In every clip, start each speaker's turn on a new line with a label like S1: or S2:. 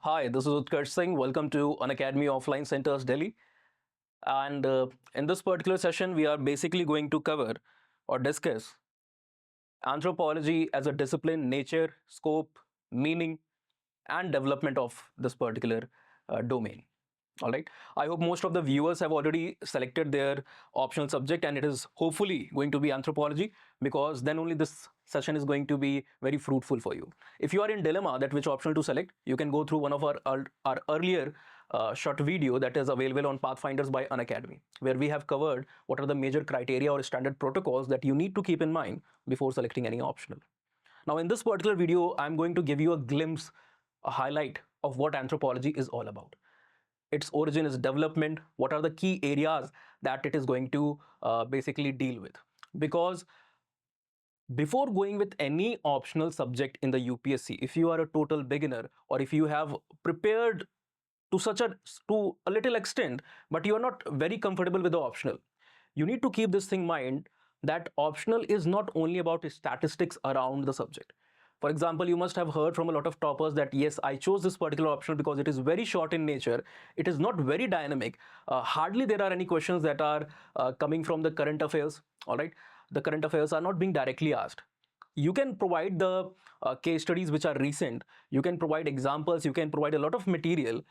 S1: Hi, this is Utkarsh Singh. Welcome to Unacademy Offline Centers, Delhi. And in this particular session, we are basically going to cover or discuss anthropology as a discipline, nature, scope, meaning, and development of this particular domain. All right. I hope most of the viewers have already selected their optional subject, and it is hopefully going to be anthropology, because then only this session is going to be very fruitful for you. If you are in dilemma that which optional to select, you can go through one of our earlier short video that is available on Pathfinders by Unacademy, where we have covered what are the major criteria or standard protocols that you need to keep in mind before selecting any optional. Now, in this particular video, I'm going to give you a glimpse, a highlight of what anthropology is all about. Its origin, its development, what are the key areas that it is going to basically deal with. Because before going with any optional subject in the UPSC, if you are a total beginner or if you have prepared to a little extent, but you are not very comfortable with the optional, you need to keep this thing in mind that optional is not only about statistics around the subject. For example, you must have heard from a lot of toppers that yes, I chose this particular optional because it is very short in nature, it is not very dynamic, hardly there are any questions that are coming from the current affairs. All right, the current affairs are not being directly asked. You can provide the case studies which are recent, you can provide examples, you can provide a lot of material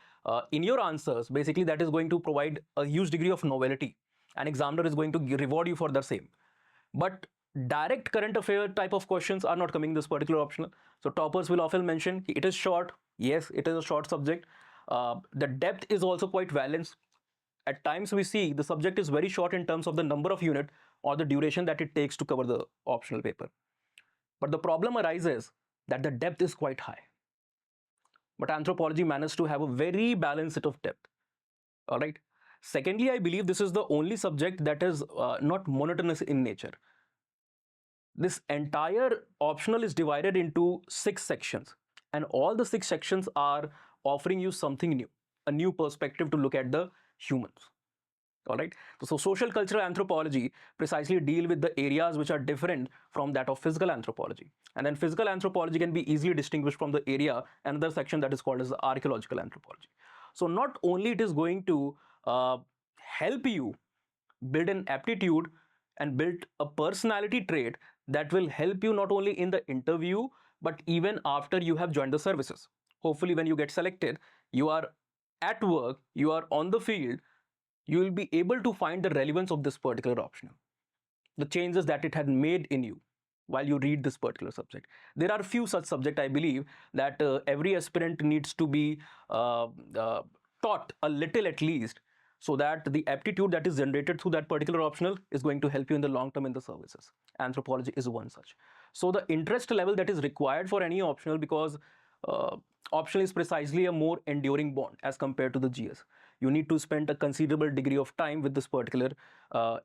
S1: in your answers. Basically, that is going to provide a huge degree of novelty. An examiner is going to reward you for the same. But direct current affair type of questions are not coming in this particular optional. So toppers will often mention it is short. Yes, it is a short subject. The depth is also quite balanced. At times we see the subject is very short in terms of the number of unit or the duration that it takes to cover the optional paper. But the problem arises that the depth is quite high. But anthropology managed to have a very balanced set of depth. All right. Secondly, I believe this is the only subject that is not monotonous in nature. This entire optional is divided into 6 sections, and all the 6 sections are offering you something new, a new perspective to look at the humans. All right. So social cultural anthropology precisely deal with the areas which are different from that of physical anthropology. And then physical anthropology can be easily distinguished from the area, another section that is called as archaeological anthropology. So not only it is going to help you build an aptitude and build a personality trait that will help you not only in the interview, but even after you have joined the services. Hopefully, when you get selected, you are at work, you are on the field, you will be able to find the relevance of this particular optional, the changes that it had made in you while you read this particular subject. There are few such subjects, I believe, that every aspirant needs to be taught a little at least, so that the aptitude that is generated through that particular optional is going to help you in the long term in the services. Anthropology is one such. So the interest level that is required for any optional, because uh, optional is precisely a more enduring bond as compared to the GS. You need to spend a considerable degree of time with this particular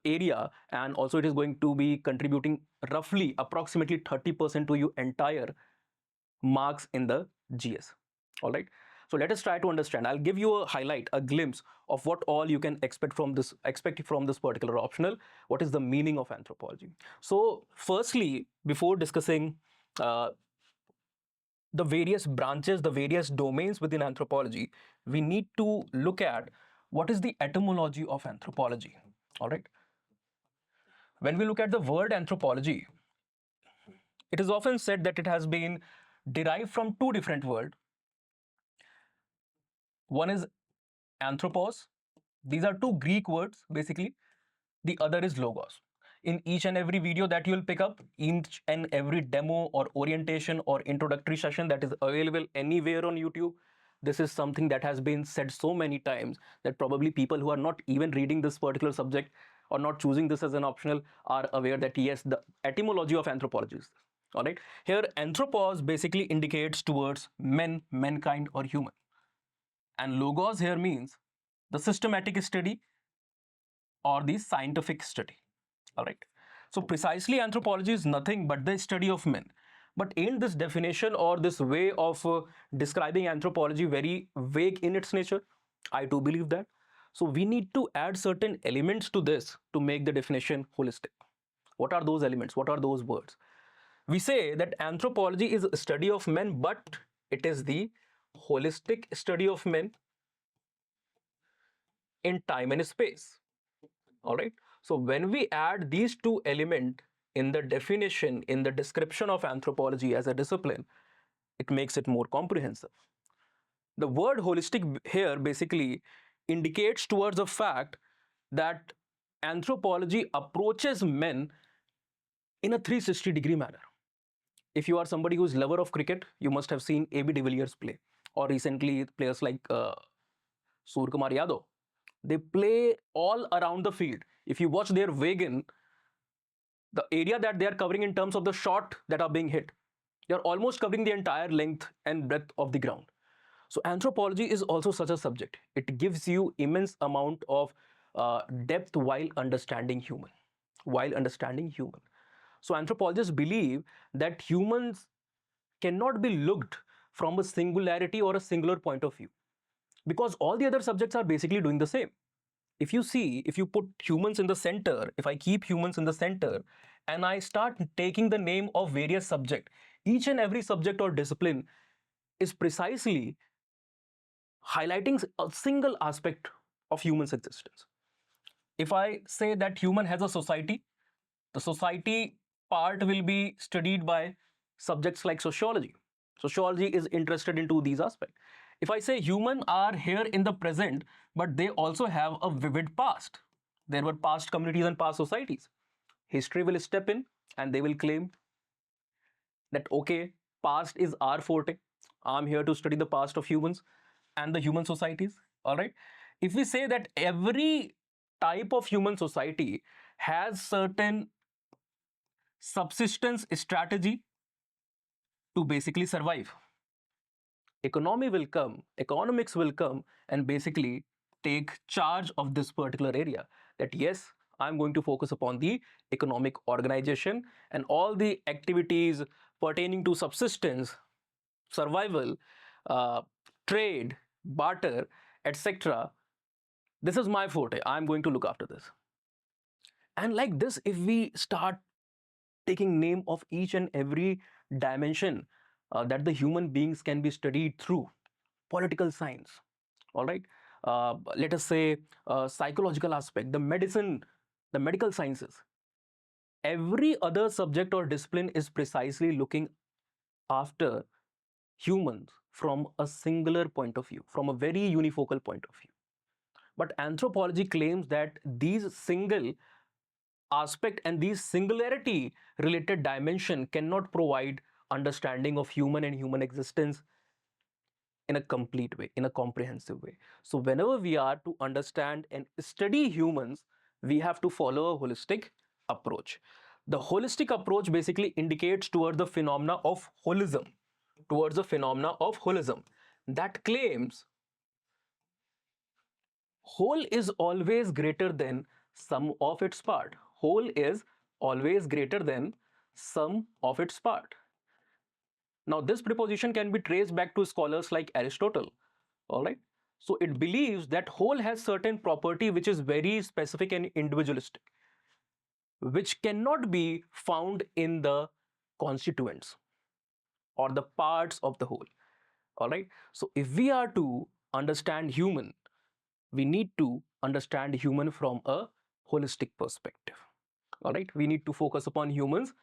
S1: area, and also it is going to be contributing roughly approximately 30% to your entire marks in the GS. All right. So let us try to understand. I'll give you a highlight, a glimpse of what all you can expect from this particular optional. What is the meaning of anthropology? So, firstly, before discussing uh, the various branches, the various domains within anthropology, we need to look at what is the etymology of anthropology. All right. When we look at the word anthropology, it is often said that it has been derived from two different words. One is anthropos. These are two Greek words, basically. The other is logos. In each and every video that you'll pick up, each and every demo or orientation or introductory session that is available anywhere on YouTube, this is something that has been said so many times that probably people who are not even reading this particular subject or not choosing this as an optional are aware that yes, the etymology of anthropology is this. All right. Here, anthropos basically indicates towards men, mankind, or human. And logos here means the systematic study or the scientific study. All right. So precisely anthropology is nothing but the study of men. But ain't this definition or this way of describing anthropology very vague in its nature? I do believe that. So we need to add certain elements to this to make the definition holistic. What are those elements? What are those words? We say that anthropology is a study of men, but it is the holistic study of men in time and space. All right. So when we add these two elements in the definition, in the description of anthropology as a discipline, it makes it more comprehensive. The word holistic here basically indicates towards the fact that anthropology approaches men in a 360-degree manner. If you are somebody who's lover of cricket, you must have seen AB de Villiers play, or recently players like Surkumar Yadav. They play all around the field. If you watch their wagon, the area that they are covering in terms of the shot that are being hit, they are almost covering the entire length and breadth of the ground. So anthropology is also such a subject. It gives you immense amount of depth while understanding human. While understanding human. So anthropologists believe that humans cannot be looked from a singularity or a singular point of view, because all the other subjects are basically doing the same. If you see, if you put humans in the center, if I keep humans in the center and I start taking the name of various subjects, each and every subject or discipline is precisely highlighting a single aspect of human's existence. If I say that human has a society, the society part will be studied by subjects like sociology. Sociology is interested into these aspects. If I say human are here in the present, but they also have a vivid past. There were past communities and past societies. History will step in and they will claim that, okay, past is our forte. I'm here to study the past of humans and the human societies. All right. If we say that every type of human society has certain subsistence strategy to basically survive, economics will come and basically take charge of this particular area. That yes, I'm going to focus upon the economic organization and all the activities pertaining to subsistence, survival, uh, trade, barter, etc. This is my forte. I'm going to look after this. And like this, if we start taking name of each and every dimension that the human beings can be studied through, political science, all right, let us say psychological aspect, the medicine, the medical sciences, every other subject or discipline is precisely looking after humans from a singular point of view, from a very unifocal point of view. But anthropology claims that these single aspect and these singularity related dimension cannot provide understanding of human and human existence in a complete way, in a comprehensive way. So whenever we are to understand and study humans, we have to follow a holistic approach. The holistic approach basically indicates towards the phenomena of holism, towards the phenomena of holism that claims whole is always greater than sum of its part. Whole is always greater than sum of its part. Now, this proposition can be traced back to scholars like Aristotle. All right. So it believes that whole has certain property which is very specific and individualistic, which cannot be found in the constituents or the parts of the whole. All right. So if we are to understand human, we need to understand human from a holistic perspective. All right. We need to focus upon humans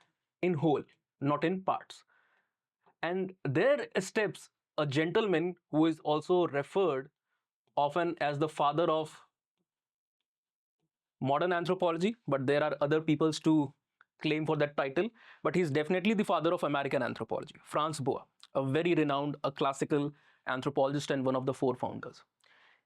S1: in whole, not in parts. And there steps a gentleman who is also referred often as the father of modern anthropology, but there are other peoples to claim for that title. But he's definitely the father of American anthropology, Franz Boas, a very renowned, a classical anthropologist and one of the four founders.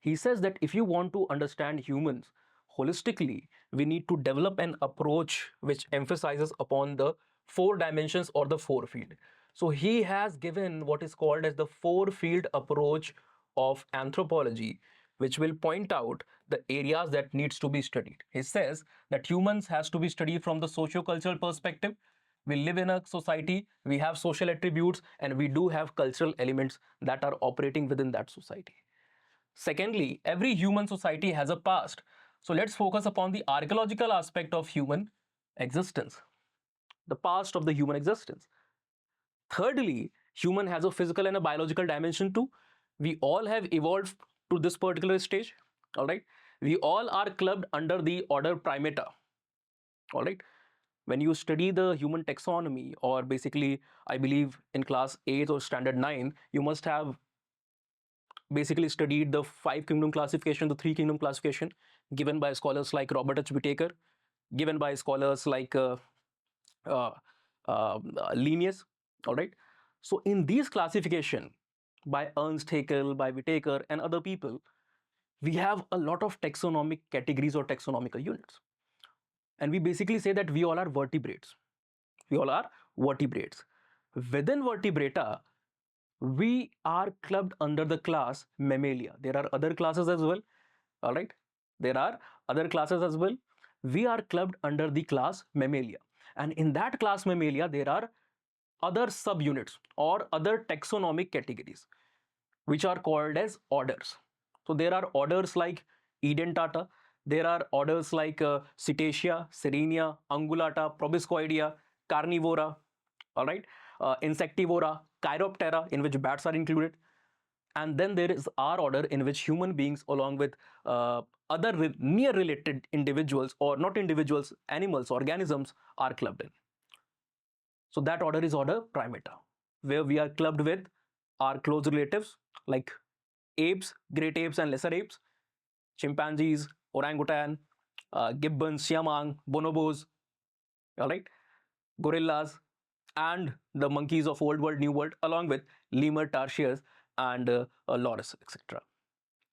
S1: He says that if you want to understand humans holistically, we need to develop an approach which emphasizes upon the four dimensions or the four field. So he has given what is called as the four field approach of anthropology, which will point out the areas that needs to be studied. He says that humans has to be studied from the socio-cultural perspective. We live in a society, we have social attributes, and we do have cultural elements that are operating within that society. Secondly, every human society has a past. So let's focus upon the archaeological aspect of human existence, the past of the human existence. Thirdly, human has a physical and a biological dimension too. We all have evolved to this particular stage. All right. We all are clubbed under the order Primata. All right. When you study the human taxonomy, or basically, I believe in class 8 or standard 9, you must have basically studied the five kingdom classification, the three kingdom classification given by scholars like Robert H. Whitaker, given by scholars like uh, Linnaeus. All right. So in these classification by Ernst Haeckel, by Whitaker, and other people, we have a lot of taxonomic categories or taxonomical units, and we basically say that we all are vertebrates. We all are vertebrates. Within vertebrata, we are clubbed under the class Mammalia. There are other classes as well. All right. There are other classes as well. We are clubbed under the class Mammalia. And in that class Mammalia, there are other subunits or other taxonomic categories, which are called as orders. So there are orders like Edentata, there are orders like Cetacea, Sirenia, Ungulata, Proboscoidea, Carnivora, all right, Insectivora, Chiroptera, in which bats are included. And then there is our order, in which human beings, along with other near related individuals, or not individuals, animals, organisms, are clubbed in. So that order is order Primata, where we are clubbed with our close relatives like apes, great apes and lesser apes, chimpanzees, orangutan, gibbons, siamang, bonobos, all right, gorillas, and the monkeys of Old World, New World, along with lemur, tarsiers, and loris, etc.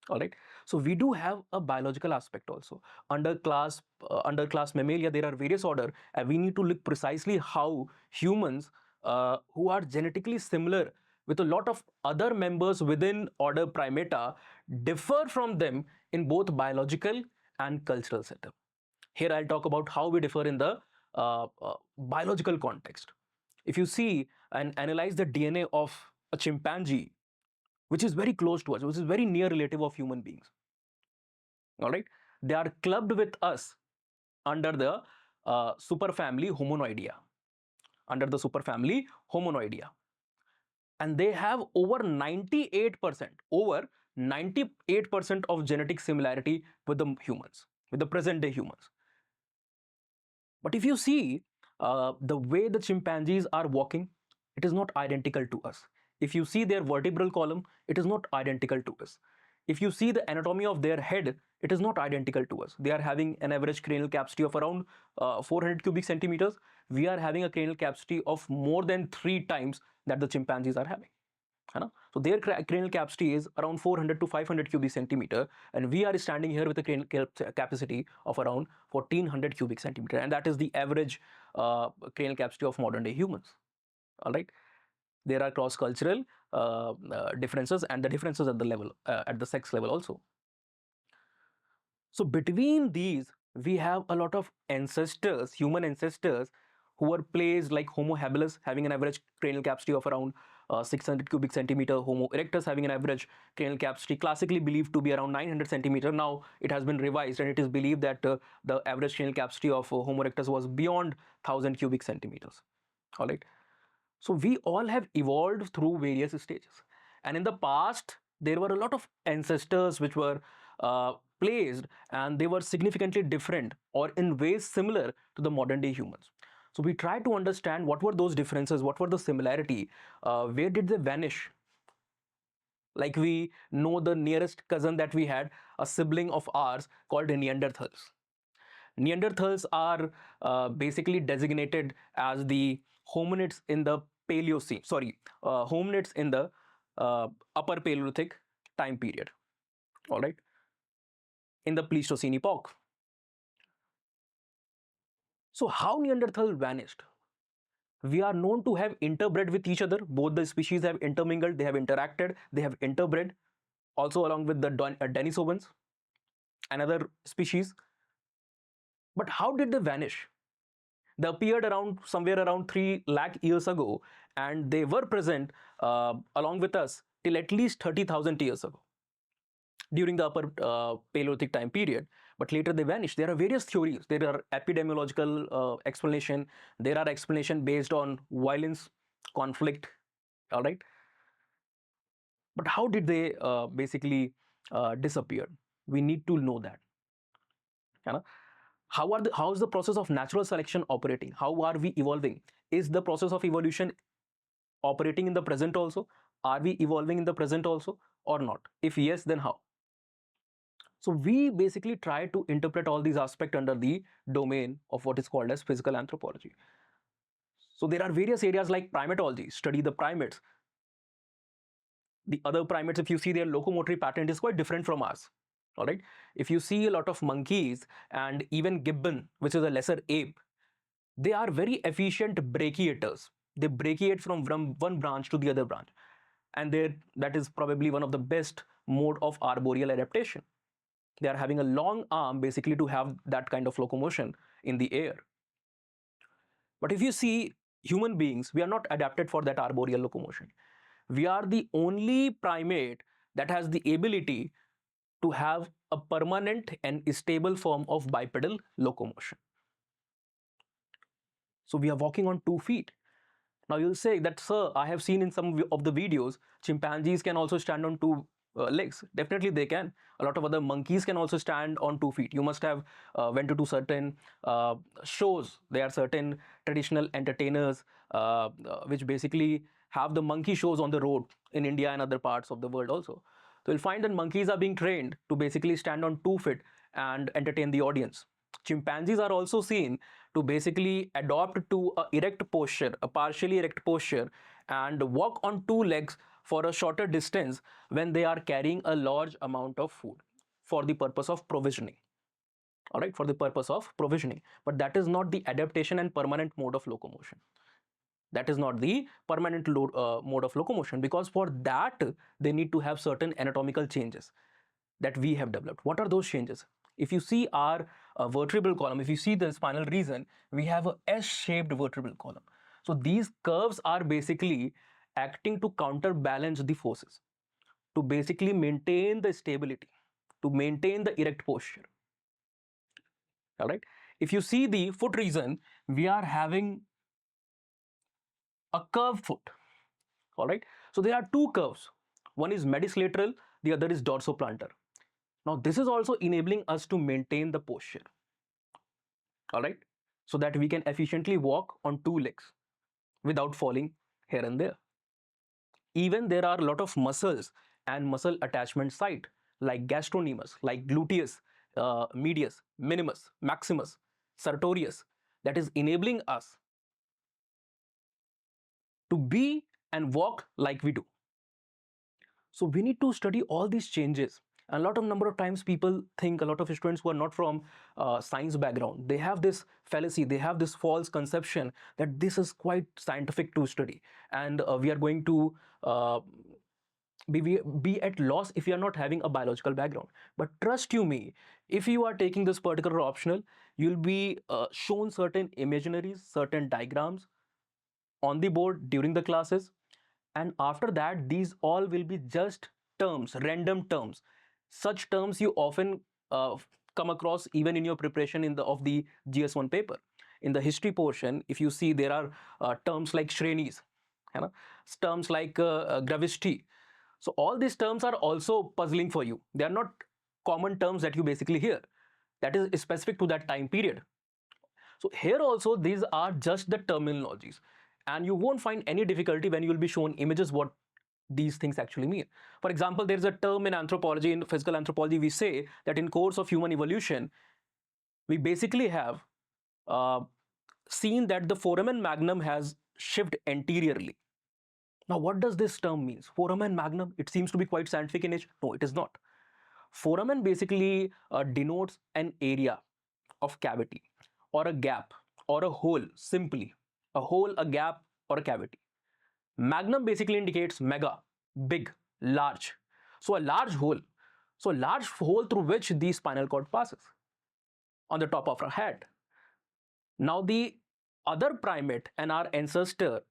S1: All right. So we do have a biological aspect also. Under class Mammalia, there are various order, and we need to look precisely how humans, who are genetically similar with a lot of other members within order Primata, differ from them in both biological and cultural setup. Here I'll talk about how we differ in the biological context. If you see and analyze the DNA of a chimpanzee, which is very close to us, which is very near relative of human beings, all right, they are clubbed with us under the superfamily Hominoidea, under the superfamily Hominoidea, and they have over 98% of genetic similarity with the humans, with the present day humans. But if you see the way the chimpanzees are walking, it is not identical to us. If you see their vertebral column, it is not identical to us. If you see the anatomy of their head, it is not identical to us. They are having an average cranial capacity of around 400 cubic centimeters. We are having a cranial capacity of more than 3 times that the chimpanzees are having. So their cranial capacity is around 400 to 500 cubic centimeter, and we are standing here with a cranial capacity of around 1400 cubic centimeter, and that is the average cranial capacity of modern day humans. All right. There are cross-cultural differences, and the differences at the level, at the sex level also. So between these, we have a lot of ancestors, human ancestors, who were placed like Homo habilis, having an average cranial capacity of around 600 cubic centimeter, Homo erectus having an average cranial capacity classically believed to be around 900 centimeter. Now it has been revised, and it is believed that the average cranial capacity of Homo erectus was beyond 1000 cubic centimeters. All right. So we all have evolved through various stages. And in the past, there were a lot of ancestors which were placed, and they were significantly different or in ways similar to the modern day humans. So we try to understand what were those differences, what were the similarity, where did they vanish? Like we know the nearest cousin that we had, a sibling of ours called Neanderthals. Neanderthals are basically designated as the hominids in the Paleocene, hominids in the upper Paleolithic time period, all right, in the Pleistocene epoch. So how Neanderthal vanished? We are known to have interbred with each other. Both the species have intermingled, they have interacted, they have interbred, also along with the Denisovans, another species. But how did they vanish? They appeared around somewhere around 3 lakh years ago, and they were present along with us till at least 30,000 years ago during the upper Paleolithic time period. But later they vanished. There are various theories. There are epidemiological explanation. There are explanation based on violence, conflict. All right. But how did they basically disappear? We need to know that. You know? How is the process of natural selection operating? How are we evolving? Is the process of evolution operating in the present also? Are we evolving in the present also or not? If yes, then how? So we basically try to interpret all these aspects under the domain of what is called as physical anthropology. So there are various areas like primatology, study the primates. The other primates, if you see their locomotory pattern is quite different from ours. All right. If you see a lot of monkeys and even gibbon, which is a lesser ape, they are very efficient brachiators. They brachiate from one branch to the other branch. And that is probably one of the best mode of arboreal adaptation. They are having a long arm basically to have that kind of locomotion in the air. But if you see human beings, we are not adapted for that arboreal locomotion. We are the only primate that has the ability to have a permanent and stable form of bipedal locomotion. So we are walking on 2 feet. Now you'll say that, sir, I have seen in some of the videos, chimpanzees can also stand on two legs. Definitely they can. A lot of other monkeys can also stand on 2 feet. You must have went to certain shows. There are certain traditional entertainers which basically have the monkey shows on the road in India and other parts of the world also. So you'll find that monkeys are being trained to basically stand on 2 feet and entertain the audience. Chimpanzees are also seen to basically adopt to a erect posture, a partially erect posture, and walk on two legs for a shorter distance when they are carrying a large amount of food for the purpose of provisioning. All right, for the purpose of provisioning. But that is not the adaptation and permanent mode of locomotion. That is not the permanent mode of locomotion, because for that they need to have certain anatomical changes that we have developed. What are those changes? If you see our vertebral column, if you see the spinal region, we have a S-shaped vertebral column. So these curves are basically acting to counterbalance the forces, to basically maintain the stability, to maintain the erect posture. All right. If you see the foot region, we are having a curved foot. All right. So there are two curves. One is medius-lateral, the other is dorsoplantar. Now this is also enabling us to maintain the posture. All right. So that we can efficiently walk on two legs without falling here and there. Even there are a lot of muscles and muscle attachment site like gastrocnemius, like gluteus, medius, minimus, maximus, sartorius, that is enabling us to be and walk like we do. So we need to study all these changes. A lot of number of times people think, a lot of students who are not from science background, they have this fallacy, they have this false conception that this is quite scientific to study, and we are going to be at loss if you are not having a biological background. But trust you me, if you are taking this particular optional, you'll be shown certain imaginaries, certain diagrams on the board during the classes, and after that these all will be just terms, random terms. Such terms you often come across even in your preparation of the GS1 paper. In the history portion, if you see, there are terms like shrenis, you know, terms like gravity. So all these terms are also puzzling for you. They are not common terms that you basically hear, that is specific to that time period. So here also these are just the terminologies, and you won't find any difficulty when you will be shown images what these things actually mean. For example, there is a term in anthropology, in physical anthropology, we say that in course of human evolution, we basically have uh, seen that the foramen magnum has shifted anteriorly. Now, what does this term mean? Foramen magnum, it seems to be quite scientific in nature. No, it is not. Foramen basically denotes an area of cavity or a gap or a hole, simply a hole, a gap, or a cavity. Magnum basically indicates mega, big, large. So a large hole. So a large hole through which the spinal cord passes on the top of our head. Now the other primate and our ancestor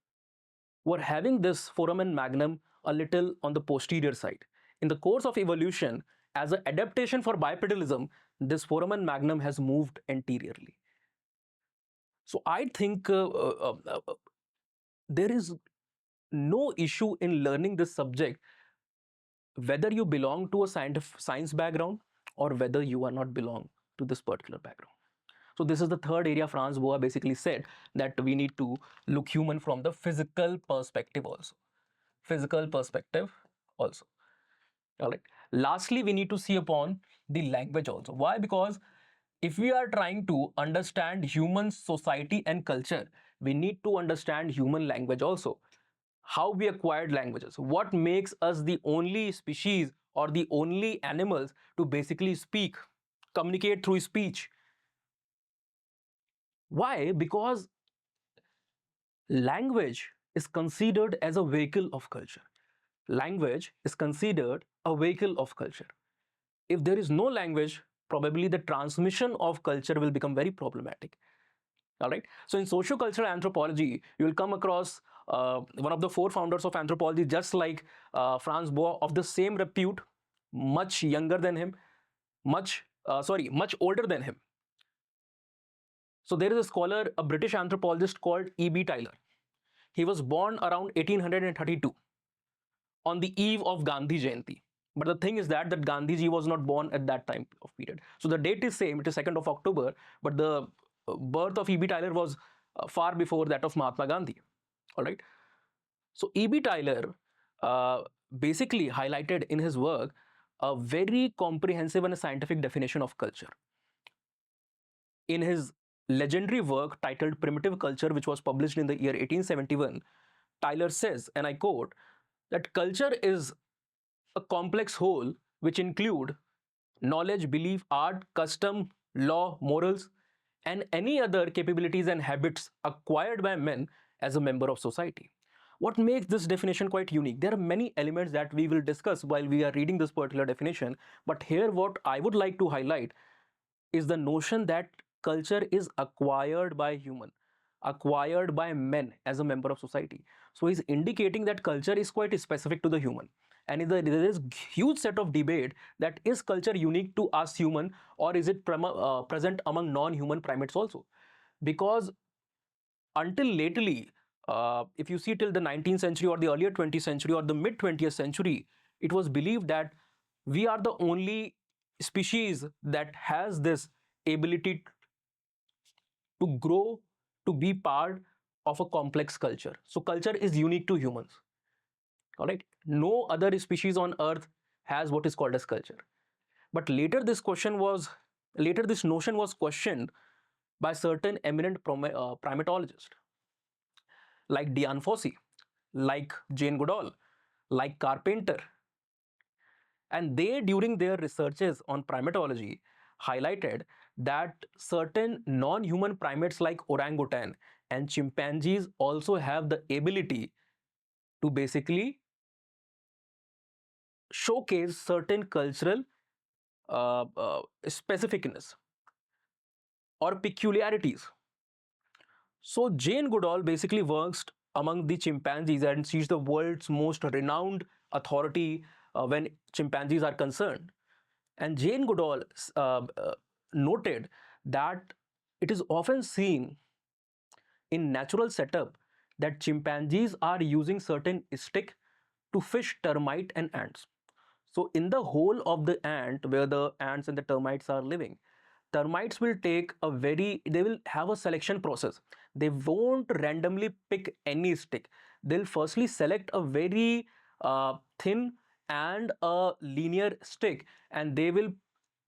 S1: were having this foramen magnum a little on the posterior side. In the course of evolution, as an adaptation for bipedalism, this foramen magnum has moved anteriorly. So I think there is no issue in learning this subject whether you belong to a science background or whether you are not belong to this particular background. So this is the third area Franz Boas basically said, that we need to look human from the physical perspective also. Physical perspective also. All right. Lastly, we need to see upon the language also. Why? Because if we are trying to understand human society and culture, we need to understand human language also. How we acquired languages, what makes us the only species or the only animals to basically speak, communicate through speech. Why? Because language is considered as a vehicle of culture. Language is considered a vehicle of culture. If there is no language, probably the transmission of culture will become very problematic. All right. So in socio-cultural anthropology, you will come across one of the four founders of anthropology, just like Franz Boas, of the same repute, much younger than him, much older than him. So there is a scholar, a British anthropologist called E.B. Tylor. He was born around 1832 on the eve of Gandhi Jayanti. But the thing is that Gandhiji was not born at that time of period. So the date is same, it is 2nd of October, but the birth of E.B. Tylor was far before that of Mahatma Gandhi. All right. So E.B. Tylor basically highlighted in his work a very comprehensive and a scientific definition of culture. In his legendary work titled Primitive Culture, which was published in the year 1871, Tylor says, and I quote, that culture is a complex whole which include knowledge, belief, art, custom, law, morals, and any other capabilities and habits acquired by men as a member of society. What makes this definition quite unique? There are many elements that we will discuss while we are reading this particular definition, but here what I would like to highlight is the notion that culture is acquired by human, acquired by men as a member of society. So he's indicating that culture is quite specific to the human, and there is huge set of debate that is culture unique to us human, or is it present among non-human primates also. Because until lately, if you see till the 19th century or the earlier 20th century or the mid 20th century, it was believed that we are the only species that has this ability to grow, to be part of a complex culture. So culture is unique to humans. All right. No other species on earth has what is called as culture. But later this notion was questioned by certain eminent primatologists like Dian Fossey, like Jane Goodall, like Carpenter. And they, during their researches on primatology, highlighted that certain non-human primates like orangutan and chimpanzees also have the ability to basically showcase certain cultural specificness or peculiarities. So Jane Goodall basically works among the chimpanzees, and she's the world's most renowned authority when chimpanzees are concerned. And Jane Goodall noted that it is often seen in natural setup that chimpanzees are using certain stick to fish termite and ants. So in the hole of the ant where the ants and the termites are living, termites will they will have a selection process. They won't randomly pick any stick. They'll firstly select a very thin and a linear stick, and they will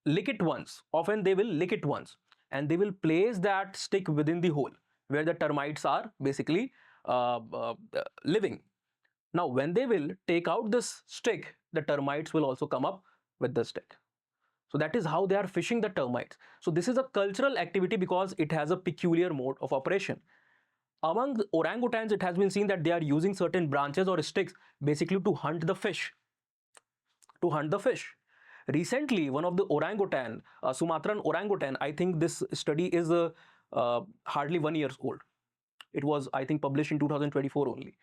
S1: lick it once. Often they will lick it once, and they will place that stick within the hole where the termites are basically living. Now, when they will take out this stick, the termites will also come up with the stick. So that is how they are fishing the termites. So this is a cultural activity because it has a peculiar mode of operation. Among the orangutans, it has been seen that they are using certain branches or sticks basically to hunt the fish. To hunt the fish. Recently, one of the orangutan, Sumatran orangutan, I think this study is hardly 1 year old. It was, I think, published in 2024 only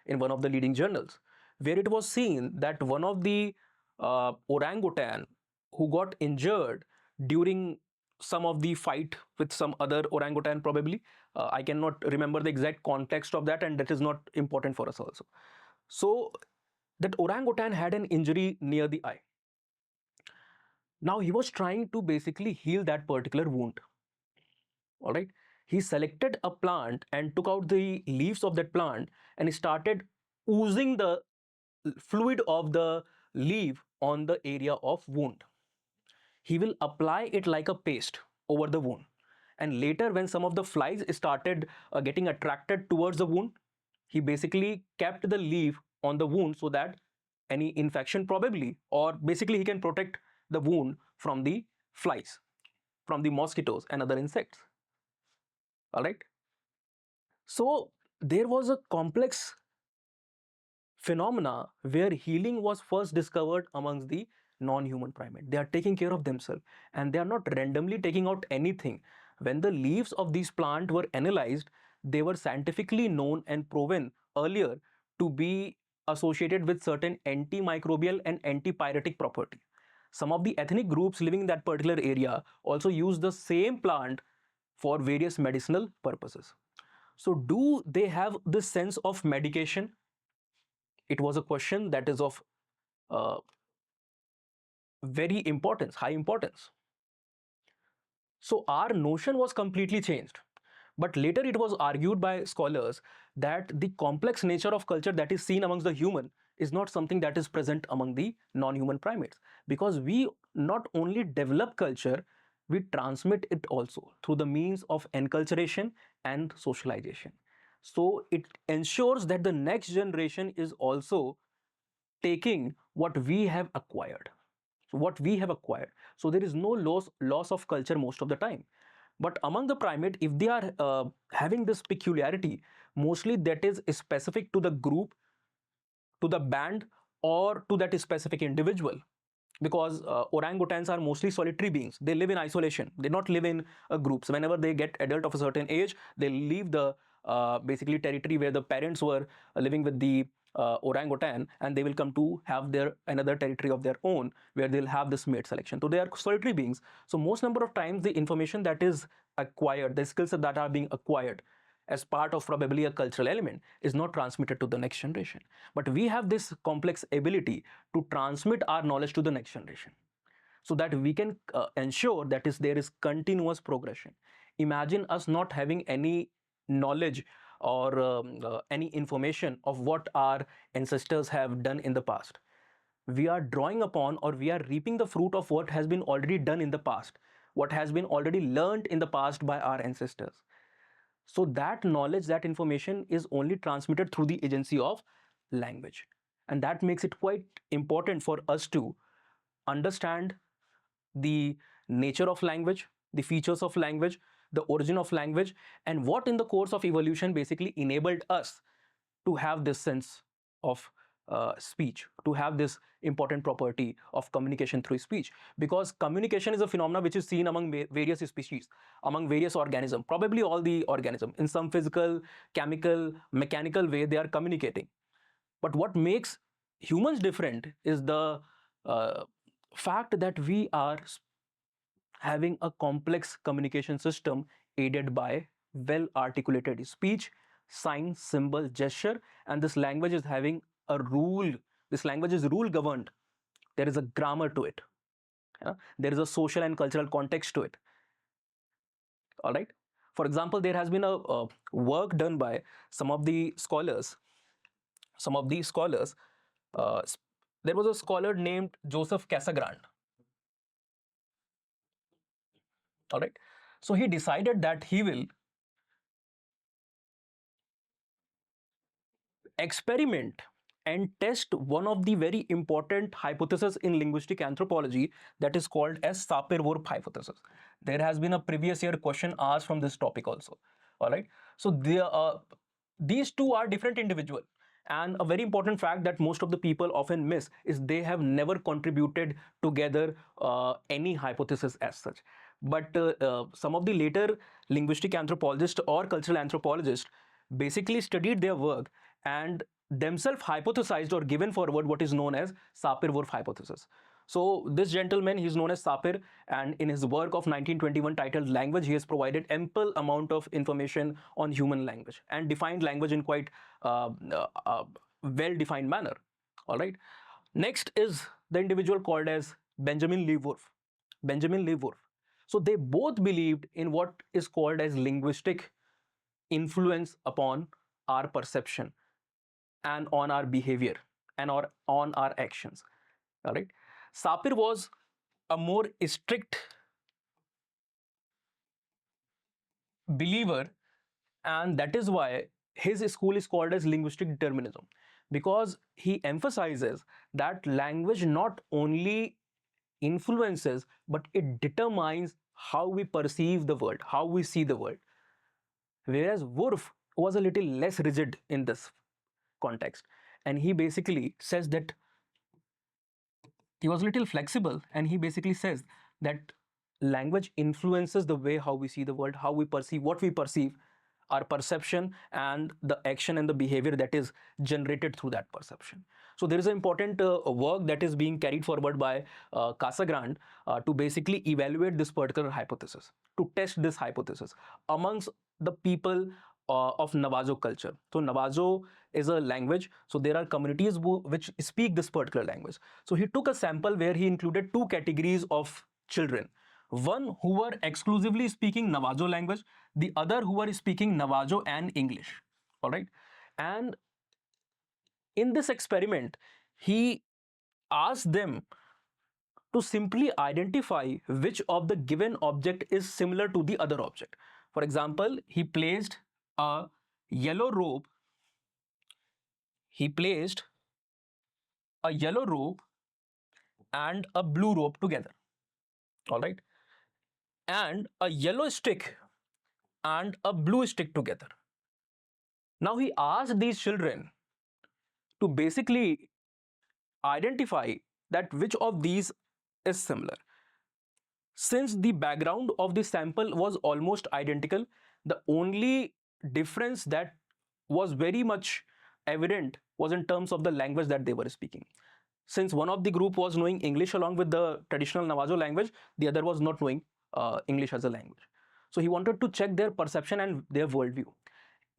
S1: in one of the leading journals, where it was seen that one of the orangutan who got injured during some of the fight with some other orangutan, probably. I cannot remember the exact context of that, and that is not important for us also. So that orangutan had an injury near the eye. Now he was trying to basically heal that particular wound. All right. He selected a plant and took out the leaves of that plant and he started oozing the fluid of the leaf on the area of wound. He will apply it like a paste over the wound. And later, when some of the flies started getting attracted towards the wound, he basically kept the leaf on the wound so that any infection, probably, or basically, he can protect the wound from the flies, from the mosquitoes and other insects. All right. So, there was a complex phenomena where healing was first discovered amongst the non-human primate. They are taking care of themselves and they are not randomly taking out anything. When the leaves of these plant were analyzed, they were scientifically known and proven earlier to be associated with certain antimicrobial and antipyretic property. Some of the ethnic groups living in that particular area also use the same plant for various medicinal purposes. So do they have this sense of medication? It was a question that is of uh, very importance, high importance. So our notion was completely changed. But later it was argued by scholars that the complex nature of culture that is seen amongst the human is not something that is present among the non-human primates. Because we not only develop culture, we transmit it also through the means of enculturation and socialization. So it ensures that the next generation is also taking what we have acquired. So what we have acquired. So there is no loss of culture most of the time. But among the primate, if they are having this peculiarity, mostly that is specific to the group, to the band, or to that specific individual. Because orangutans are mostly solitary beings. They live in isolation. They not live in groups. Whenever they get adult of a certain age, they leave the basically territory where the parents were living with the orangutan, and they will come to have their another territory of their own where they'll have this mate selection. So they are solitary beings. So most number of times the information that is acquired, the skills that are being acquired as part of probably a cultural element is not transmitted to the next generation. But we have this complex ability to transmit our knowledge to the next generation so that we can ensure that there is continuous progression. Imagine us not having any knowledge or any information of what our ancestors have done in the past. We are drawing upon or we are reaping the fruit of what has been already done in the past, what has been already learned in the past by our ancestors. So that knowledge, that information is only transmitted through the agency of language. And that makes it quite important for us to understand the nature of language, the features of language, the origin of language, and what in the course of evolution basically enabled us to have this sense of speech, to have this important property of communication through speech. Because communication is a phenomenon which is seen among various species, among various organisms, probably all the organisms. In some physical, chemical, mechanical way, they are communicating. But what makes humans different is the uh, fact that we are having a complex communication system aided by well articulated speech, sign, symbol, gesture, and this language is having a rule. This language is rule governed. There is a grammar to it. There is a social and cultural context to it. All right. For example, there has been a work done by some of the scholars. Some of these scholars. Uh, there was a scholar named Joseph Casagrande. All right. So he decided that he will experiment and test one of the very important hypotheses in linguistic anthropology that is called as Sapir-Whorf hypothesis. There has been a previous year question asked from this topic also. All right. So these two are different individuals. And a very important fact that most of the people often miss is they have never contributed together any hypothesis as such. But some of the later linguistic anthropologists or cultural anthropologists basically studied their work and themselves hypothesized or given forward what is known as Sapir-Whorf hypothesis. So this gentleman, he is known as Sapir, and in his work of 1921 titled Language, he has provided ample amount of information on human language and defined language in quite well-defined manner. All right. Next is the individual called as Benjamin Lee Whorf. Benjamin Lee Whorf. So they both believed in what is called as linguistic influence upon our perception and on our behavior and or on our actions. All right. Sapir was a more strict believer, and that is why his school is called as linguistic determinism, because he emphasizes that language not only influences but it determines how we perceive the world, how we see the world. Whereas Wolf was a little less rigid in this context, and he basically says that he was a little flexible, and he basically says that language influences the way how we see the world, how we perceive what we perceive, our perception and the action and the behavior that is generated through that perception. So there is an important work that is being carried forward by Casagrande to basically evaluate this particular hypothesis, to test this hypothesis amongst the people of Navajo culture. So Navajo is a language, so there are communities which speak this particular language. So he took a sample where he included two categories of children, one who were exclusively speaking Navajo language, the other who were speaking Navajo and English. All right. And in this experiment, he asked them to simply identify which of the given object is similar to the other object. For example, a yellow robe, he placed a yellow robe and a blue robe together. All right. And a yellow stick and a blue stick together. Now he asked these children to basically identify that which of these is similar. Since the background of the sample was almost identical, the only difference that was very much evident was in terms of the language that they were speaking. Since one of the group was knowing English along with the traditional Navajo language, the other was not knowing English as a language. So he wanted to check their perception and their worldview.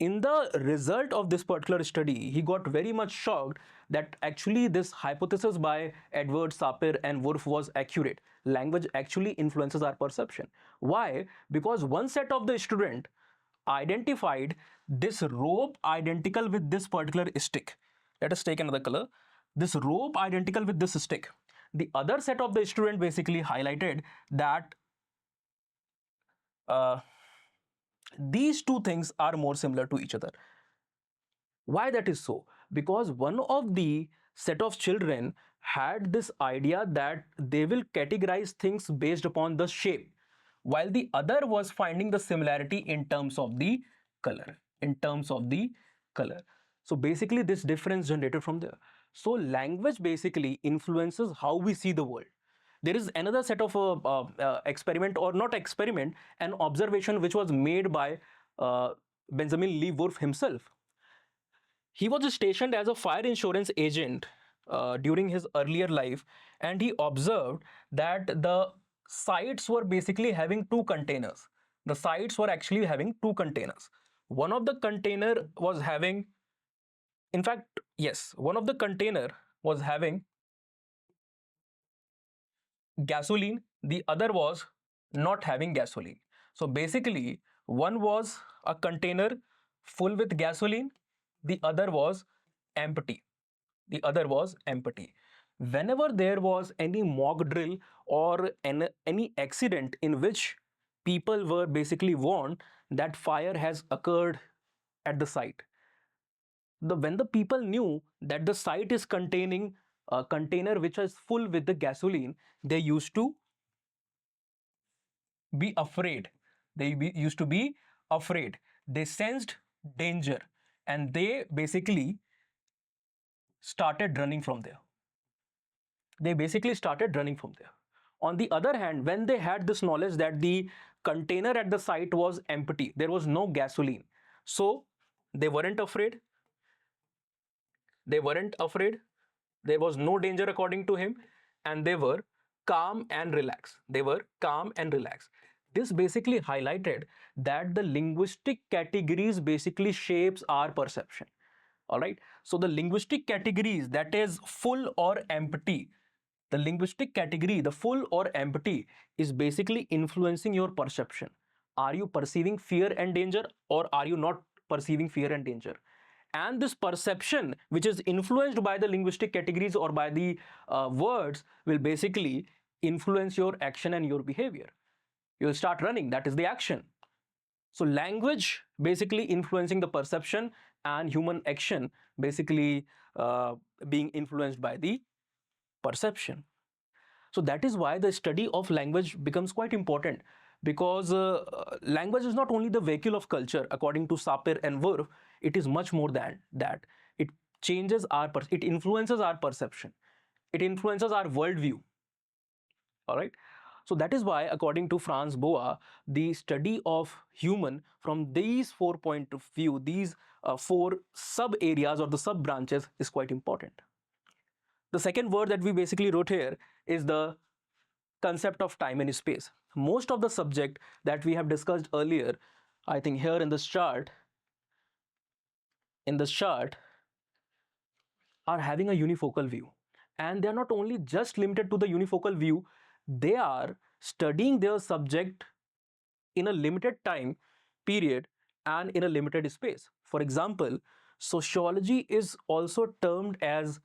S1: In the result of this particular study, he got very much shocked that actually this hypothesis by Edward, Sapir and Whorf was accurate. Language actually influences our perception. Why? Because one set of the student identified this rope identical with this particular stick. Let us take another color. This rope identical with this stick. The other set of the student basically highlighted that uh, these two things are more similar to each other. Why that is so? Because one of the set of children had this idea that they will categorize things based upon the shape, while the other was finding the similarity in terms of the color. In terms of the color. So basically, this difference generated from there. So language basically influences how we see the world. There is another set of experiment, or not experiment, an observation which was made by Benjamin Lee Whorf himself. He was stationed as a fire insurance agent during his earlier life, and he observed that the sites were basically having two containers. The sites were actually having two containers. One of the container was having, in fact, yes, one of the container was having gasoline, the other was not having gasoline. So basically, one was a container full with gasoline, the other was empty. The other was empty. Whenever there was any mock drill or any accident in which people were basically warned that fire has occurred at the site, when the people knew that the site is containing a container which is full with the gasoline, they used to be afraid. Used to be afraid. They sensed danger, and they basically started running from there. They basically started running from there. On the other hand, when they had this knowledge that the container at the site was empty, there was no gasoline, so they weren't afraid. They weren't afraid. There was no danger according to him, and they were calm and relaxed. They were calm and relaxed. This basically highlighted that the linguistic categories basically shapes our perception. All right. So the linguistic categories, that is full or empty. The linguistic category, the full or empty, is basically influencing your perception. Are you perceiving fear and danger, or are you not perceiving fear and danger? And this perception, which is influenced by the linguistic categories or by the words, will basically influence your action and your behavior. You'll start running, that is the action. So language basically influencing the perception, and human action basically being influenced by the perception. So that is why the study of language becomes quite important, because language is not only the vehicle of culture according to Sapir and Wurf. It is much more than that. It it influences our perception, it influences our worldview. All right. So that is why, according to Franz Boas, the study of human from these 4 point of view, these four sub areas or the sub branches, is quite important. The second word that we basically wrote here is the concept of time and space. Most of the subject that we have discussed earlier, I think here in this chart, are having a unifocal view. And they are not only just limited to the unifocal view, they are studying their subject in a limited time period and in a limited space. For example, sociology is also termed as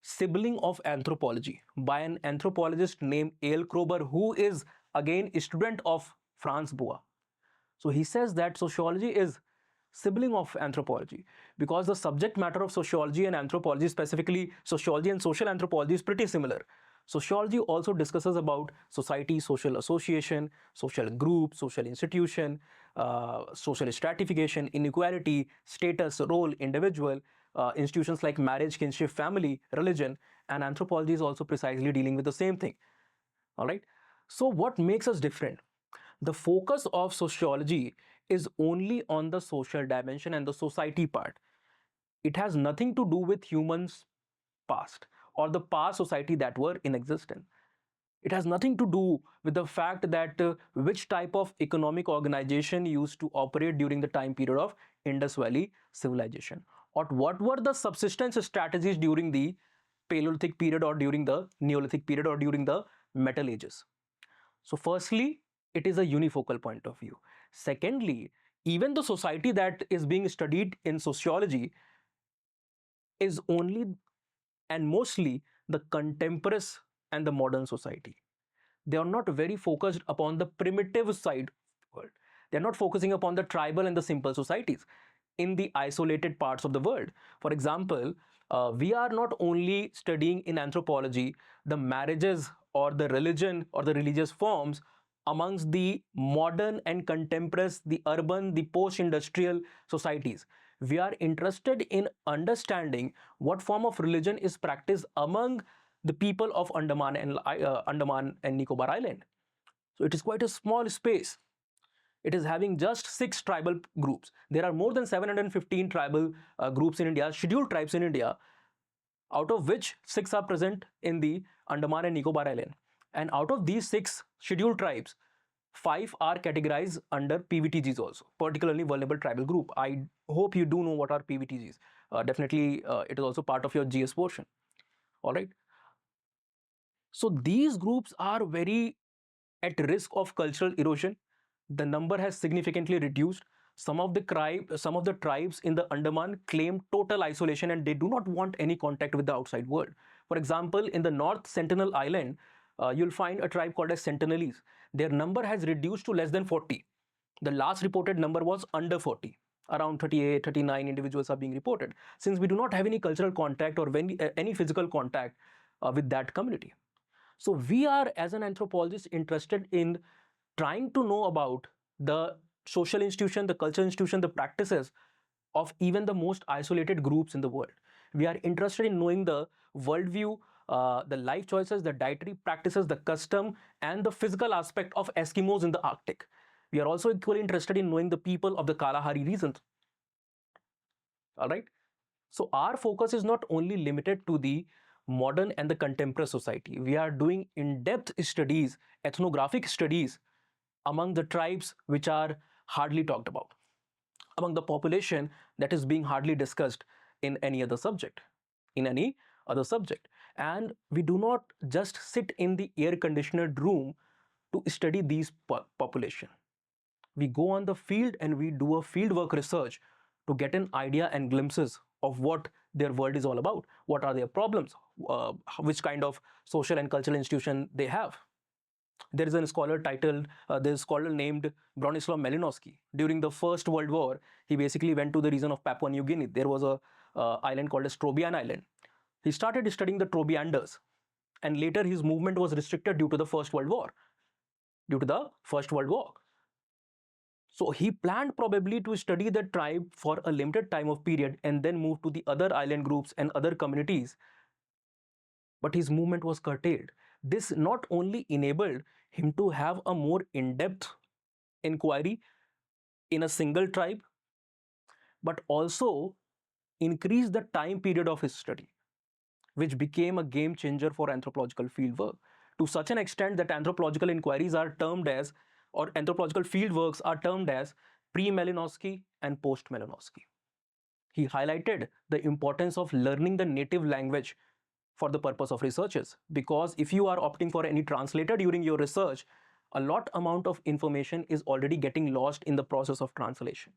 S1: sibling of anthropology by an anthropologist named A.L. Kroeber, who is again a student of Franz Boas. So he says that sociology is sibling of anthropology, because the subject matter of sociology and anthropology, specifically sociology and social anthropology, is pretty similar. Sociology also discusses about society, social association, social group, social institution, social stratification, inequality, status, role, individual, institutions like marriage, kinship, family, religion. And anthropology is also precisely dealing with the same thing. All right. So what makes us different? The focus of sociology is only on the social dimension and the society part. It has nothing to do with humans past or the past society that were in existence. It has nothing to do with the fact that which type of economic organization used to operate during the time period of Indus Valley civilization, or what were the subsistence strategies during the Paleolithic period or during the Neolithic period or during the Metal Ages. So firstly, it is a unifocal point of view. Secondly, even the society that is being studied in sociology is only and mostly the contemporary and the modern society. They are not very focused upon the primitive side of the world. They are not focusing upon the tribal and the simple societies in the isolated parts of the world. For example, we are not only studying in anthropology the marriages or the religion or the religious forms amongst the modern and contemporary, the urban, the post-industrial societies. We are interested in understanding what form of religion is practiced among the people of Andaman and Nicobar Island. So it is quite a small space. It is having just 6 tribal groups. There are more than 715 tribal groups in India, scheduled tribes in India, out of which 6 are present in the Andaman and Nicobar Island. And out of these 6 scheduled tribes, 5 are categorized under PVTGs also, particularly vulnerable tribal group. I hope you do know what are PVTGs. Definitely, it is also part of your GS portion. All right. So these groups are very at risk of cultural erosion. The number has significantly reduced. Some of the tribes in the Andaman claim total isolation and they do not want any contact with the outside world. For example, in the North Sentinel Island, you'll find a tribe called as Sentinelese. Their number has reduced to less than 40. The last reported number was under 40. Around 38, 39 individuals are being reported, since we do not have any cultural contact or any physical contact with that community. So we are, as an anthropologist, interested in trying to know about the social institution, the cultural institution, the practices of even the most isolated groups in the world. We are interested in knowing the worldview, the life choices, the dietary practices, the custom, and the physical aspect of Eskimos in the Arctic. We are also equally interested in knowing the people of the Kalahari regions. All right. So our focus is not only limited to the modern and the contemporary society. We are doing in-depth studies, ethnographic studies among the tribes which are hardly talked about, among the population that is being hardly discussed in any other subject. In any other subject. And we do not just sit in the air conditioned room to study these population. We go on the field and we do a field work research to get an idea and glimpses of what their world is all about, what are their problems, which kind of social and cultural institution they have. There is a scholar titled, there's a scholar named Bronislaw Malinowski. During the First World War, he basically went to the region of Papua New Guinea. There was a island called as Trobriand Island. He started studying the Trobrianders, and later his movement was restricted due to the First World War. Due to the First World War. So he planned probably to study the tribe for a limited time of period and then move to the other island groups and other communities. But his movement was curtailed. This not only enabled him to have a more in-depth inquiry in a single tribe, but also increased the time period of his study, which became a game changer for anthropological fieldwork, to such an extent that anthropological inquiries are termed as, or anthropological fieldworks are termed as, pre-Malinowski and post-Malinowski. He highlighted the importance of learning the native language for the purpose of researches, because if you are opting for any translator during your research, a lot amount of information is already getting lost in the process of translation.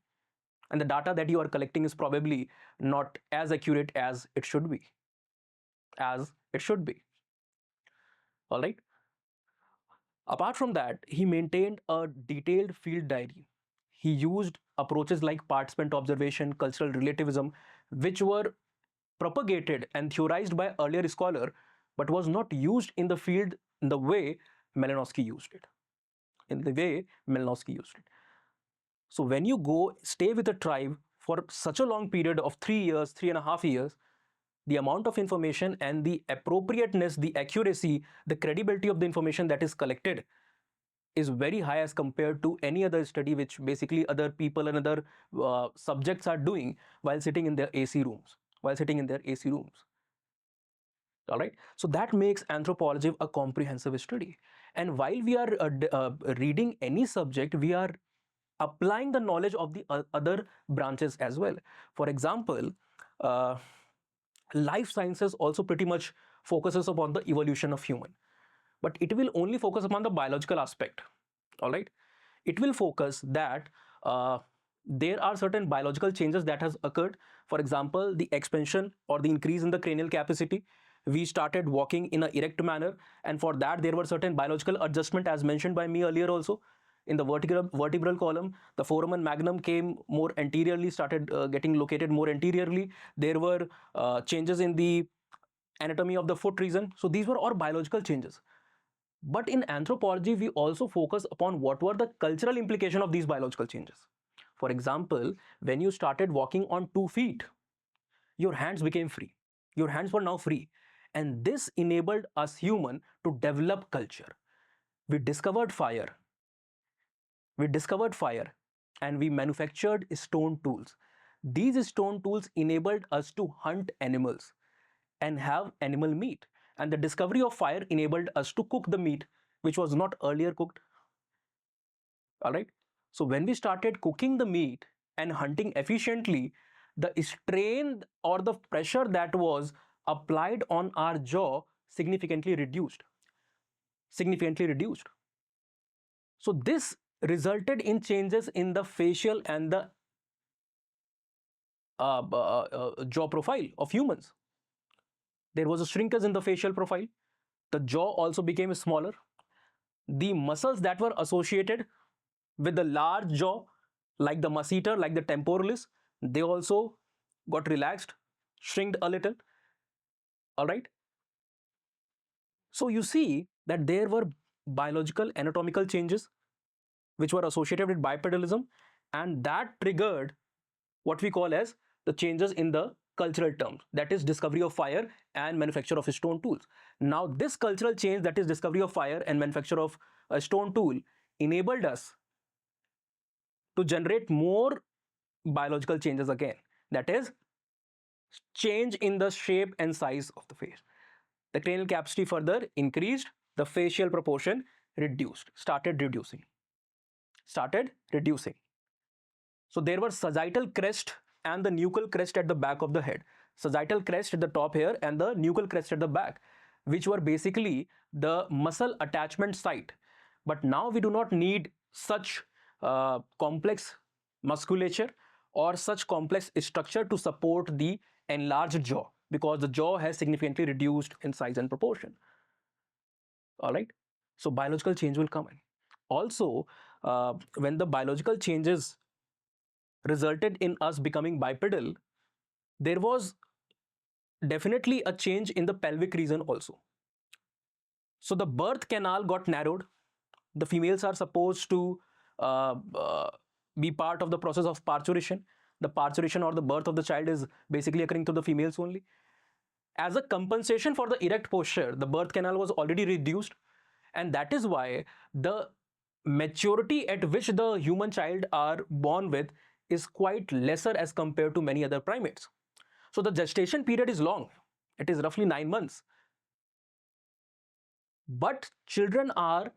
S1: And the data that you are collecting is probably not as accurate as it should be. All right. Apart from that, he maintained a detailed field diary. He used approaches like participant observation, cultural relativism, which were propagated and theorized by earlier scholar, but was not used in the field in the way Malinowski used it. So when you go stay with a tribe for such a long period of 3 years, 3.5 years, the amount of information and the appropriateness, the accuracy, the credibility of the information that is collected is very high as compared to any other study which basically other people and other subjects are doing while sitting in their AC rooms. All right. So that makes anthropology a comprehensive study. And while we are reading any subject, we are applying the knowledge of the other branches as well. For example, life sciences also pretty much focuses upon the evolution of human, but it will only focus upon the biological aspect. All right. It will focus that there are certain biological changes that has occurred. For example, the expansion or the increase in the cranial capacity. We started walking in an erect manner, and for that there were certain biological adjustment as mentioned by me earlier also. In the vertebral column, the foramen magnum came more anteriorly, started getting located more anteriorly. There were changes in the anatomy of the foot region. So these were all biological changes. But in anthropology, we also focus upon what were the cultural implication of these biological changes. For example, when you started walking on 2 feet, your hands became free. Your hands were now free. And this enabled us human to develop culture. We discovered fire. And we manufactured stone tools. These stone tools enabled us to hunt animals and have animal meat. And the discovery of fire enabled us to cook the meat, which was not earlier cooked. All right. So when we started cooking the meat and hunting efficiently, the strain or the pressure that was applied on our jaw significantly reduced. So this resulted in changes in the facial and the jaw profile of humans. There was a shrinkage in the facial profile. The jaw also became smaller. The muscles that were associated with the large jaw, like the masseter, like the temporalis, they also got relaxed, shrinked a little. All right. So you see that there were biological anatomical changes which were associated with bipedalism, and that triggered what we call as the changes in the cultural terms, that is discovery of fire and manufacture of stone tools. Now this cultural change, that is discovery of fire and manufacture of a stone tool, enabled us to generate more biological changes again, that is change in the shape and size of the face. The cranial capacity further increased, the facial proportion started reducing. So there were sagittal crest and the nuchal crest at the back of the head. Sagittal crest at the top here and the nuchal crest at the back, which were basically the muscle attachment site. But now we do not need such complex musculature or such complex structure to support the enlarged jaw, because the jaw has significantly reduced in size and proportion. All right. So biological change will come in. Also, when the biological changes resulted in us becoming bipedal, there was definitely a change in the pelvic region also. So the birth canal got narrowed. The females are supposed to be part of the process of parturition. The parturition or the birth of the child is basically occurring to the females only. As a compensation for the erect posture, the birth canal was already reduced, and that is why the maturity at which the human child are born with is quite lesser as compared to many other primates. So the gestation period is long. It is roughly 9 months. But children are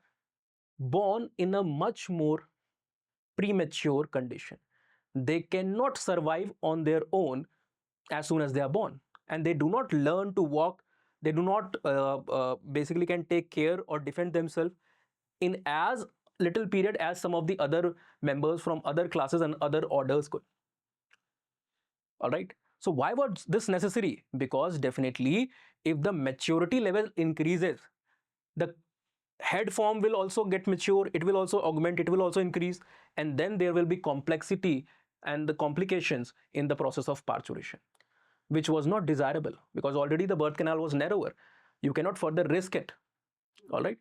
S1: born in a much more premature condition. They cannot survive on their own as soon as they are born, and they do not learn to walk. They do not basically can take care or defend themselves in as little period as some of the other members from other classes and other orders could. All right. So why was this necessary? Because definitely, if the maturity level increases, the head form will also get mature, it will also augment, it will also increase, and then there will be complexity and the complications in the process of parturition, which was not desirable because already the birth canal was narrower. You cannot further risk it. All right.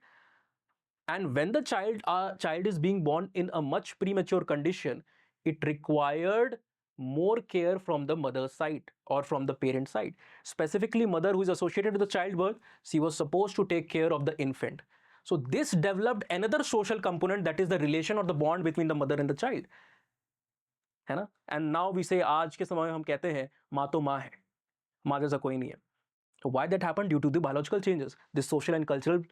S1: And when the child is being born in a much premature condition, it required more care from the mother's side or from the parent side. Specifically, mother who is associated with the childbirth, she was supposed to take care of the infant. So this developed another social component, that is the relation or the bond between the mother and the child. है ना? And now we say आज के समय में हम कहते हैं माँ तो माँ है, माँ जैसा कोई नहीं है. So why that happened? Due to the biological changes. This social and cultural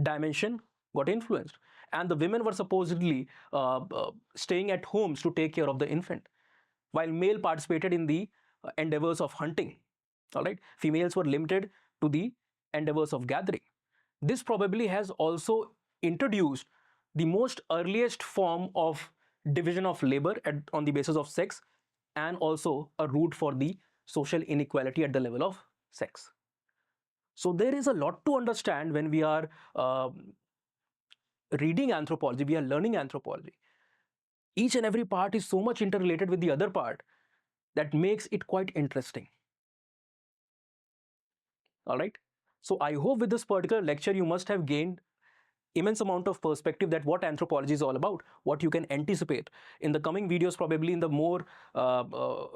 S1: dimension got influenced, and the women were supposedly staying at homes to take care of the infant, while male participated in the endeavors of hunting. All right, females were limited to the endeavors of gathering. This probably has also introduced the most earliest form of division of labor on the basis of sex, and also a root for the social inequality at the level of sex. So there is a lot to understand when we are reading anthropology, we are learning anthropology. Each and every part is so much interrelated with the other part that makes it quite interesting. All right. So I hope with this particular lecture, you must have gained immense amount of perspective that what anthropology is all about, what you can anticipate. In the coming videos, probably in the more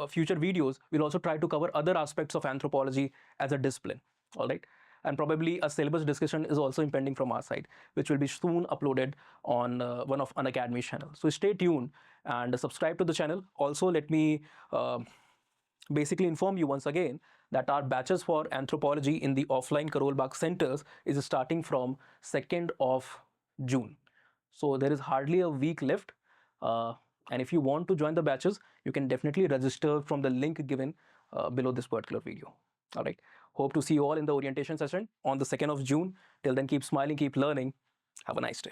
S1: future videos, we'll also try to cover other aspects of anthropology as a discipline. All right. And probably a syllabus discussion is also impending from our side, which will be soon uploaded on one of Unacademy's channel. So stay tuned and subscribe to the channel. Also, let me basically inform you once again that our batches for anthropology in the offline Karol Bagh centers is starting from 2nd of June. So there is hardly a week left. And if you want to join the batches, you can definitely register from the link given below this particular video. All right. Hope to see you all in the orientation session on the 2nd of June. Till then, keep smiling, keep learning. Have a nice day.